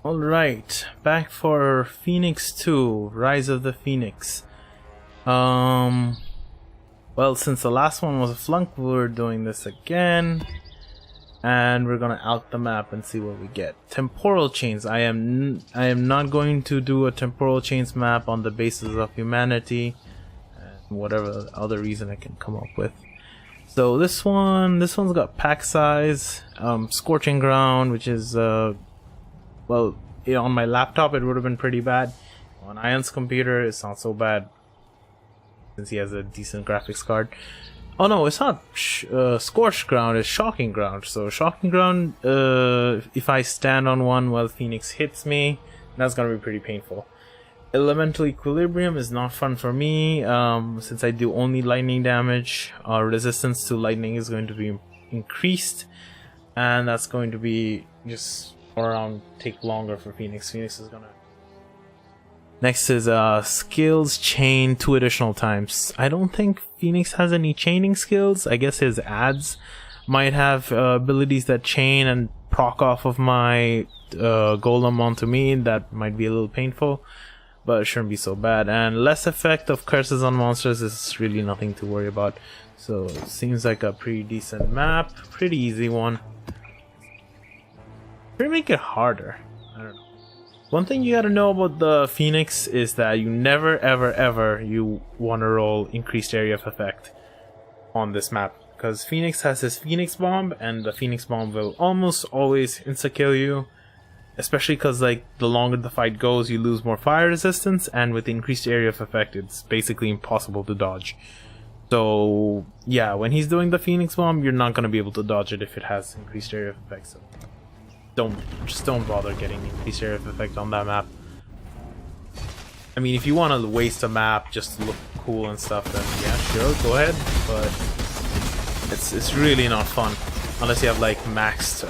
Alright, back for Phoenix 2, Rise of the Phoenix. Well, since the last one was a flunk, we're doing this again. And we're gonna out the map and see what we get. Temporal chains. I am not going to do a temporal chains map on the basis of humanity and whatever other reason I can come up with. So this one's got pack size, scorching ground, which is well, on my laptop it would have been pretty bad. On Ion's computer it's not so bad since he has a decent graphics card. Oh no, it's not scorched ground, it's shocking ground. So shocking ground, if I stand on one while Phoenix hits me, that's gonna be pretty painful. Elemental equilibrium is not fun for me, since I do only lightning damage. Resistance to lightning is going to be increased, and that's going to be just around take longer for Phoenix. Phoenix is gonna. Next is skills chain 2 additional times. I don't think Phoenix has any chaining skills. I guess his ads might have abilities that chain and proc off of my golem onto me. That might be a little painful, but it shouldn't be so bad. And less effect of curses on monsters is really nothing to worry about. So it seems like a pretty decent map, pretty easy one. Maybe make it harder. I don't know. One thing you gotta know about the Phoenix is that you never ever you want to roll increased area of effect on this map, because Phoenix has his Phoenix Bomb, and the Phoenix Bomb will almost always insta-kill you, especially because like the longer the fight goes you lose more fire resistance, and with increased area of effect it's basically impossible to dodge. So yeah, when he's doing the Phoenix Bomb you're not gonna be able to dodge it if it has increased area of effect. So just don't bother getting increased area of effect on that map. I mean, if you want to waste a map just to look cool and stuff, then yeah, sure, go ahead. But it's really not fun unless you have like maxed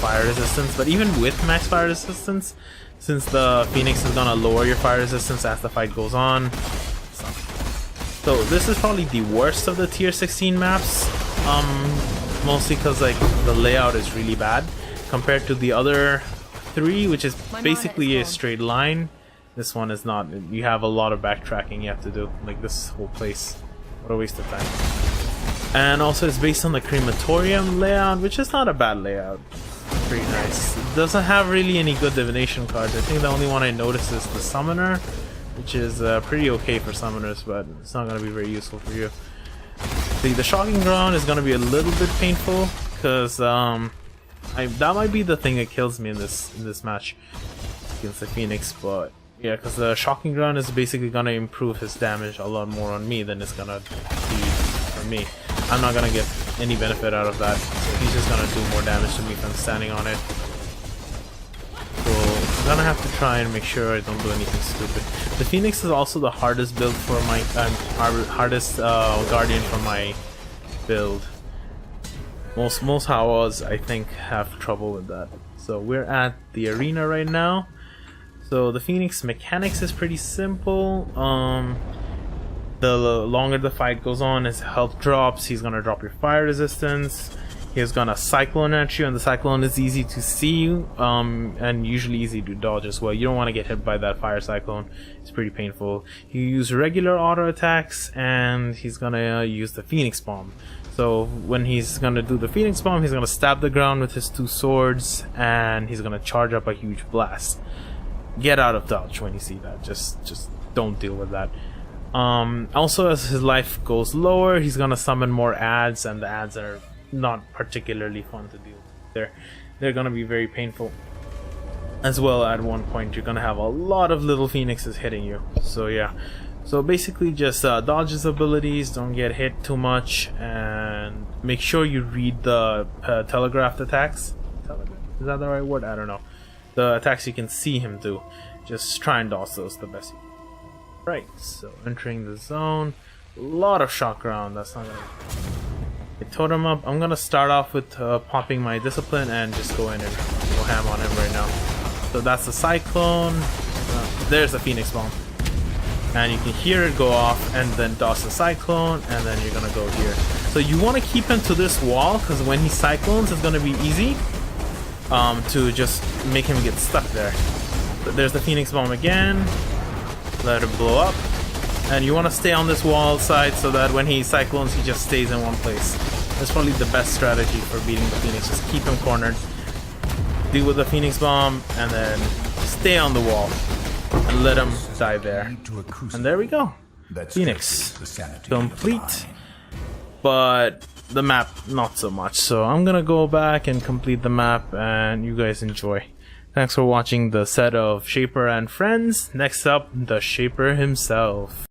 fire resistance. But even with max fire resistance, since the Phoenix is gonna lower your fire resistance as the fight goes on. So this is probably the worst of the tier 16 maps, mostly because like the layout is really bad compared to the other 3, which is basically a straight line. This one is not. You have a lot of backtracking you have to do, like this whole place. What a waste of time. And also it's based on the crematorium layout, which is not a bad layout. Pretty nice. It doesn't have really any good divination cards. I think the only one I noticed is the summoner, which is pretty okay for summoners, but it's not going to be very useful for you. The shocking ground is going to be a little bit painful, because that might be the thing that kills me in this match against the Phoenix. But yeah, because the shocking ground is basically gonna improve his damage a lot more on me than it's gonna be for me. I'm not gonna get any benefit out of that, so he's just gonna do more damage to me if I'm standing on it. So I'm gonna have to try and make sure I don't do anything stupid. The Phoenix is also the hardest build for my hardest guardian for my build. Most Hawas, I think, have trouble with that. So we're at the arena right now. So the Phoenix mechanics is pretty simple. The longer the fight goes on, his health drops. He's gonna drop your fire resistance. He's gonna cyclone at you, and the cyclone is easy to see, and usually easy to dodge as well. You don't want to get hit by that fire cyclone. It's pretty painful. You use regular auto attacks, and he's gonna use the Phoenix Bomb. So when he's gonna do the Phoenix Bomb, he's gonna stab the ground with his 2 swords, and he's gonna charge up a huge blast. Get out of dodge when you see that. Just don't deal with that. Also, as his life goes lower, he's gonna summon more ads, and the ads are not particularly fun to deal with. They're gonna be very painful. As well, at one point you're gonna have a lot of little phoenixes hitting you. So yeah. So basically just dodge his abilities, don't get hit too much, and make sure you read the telegraphed attacks. Is that the right word? I don't know. The attacks you can see him do. Just try and dodge those the best you can. Right, so entering the zone. A lot of shock ground, that's not gonna... I totem up. I'm gonna start off with popping my discipline and just go in and go ham on him right now. So that's the cyclone. There's the Phoenix Bomb. And you can hear it go off, and then dodge the cyclone, and then you're gonna go here. So you want to keep him to this wall, because when he cyclones it's gonna be easy. to just make him get stuck there. But there's the Phoenix Bomb again. Let it blow up. And you want to stay on this wall side so that when he cyclones, he just stays in one place. That's probably the best strategy for beating the Phoenix. Just keep him cornered. Deal with the Phoenix Bomb and then stay on the wall and let him die there. And there we go. Phoenix complete, but the map not so much. So I'm gonna go back and complete the map and you guys enjoy. Thanks for watching the set of Shaper and Friends. Next up, the Shaper himself.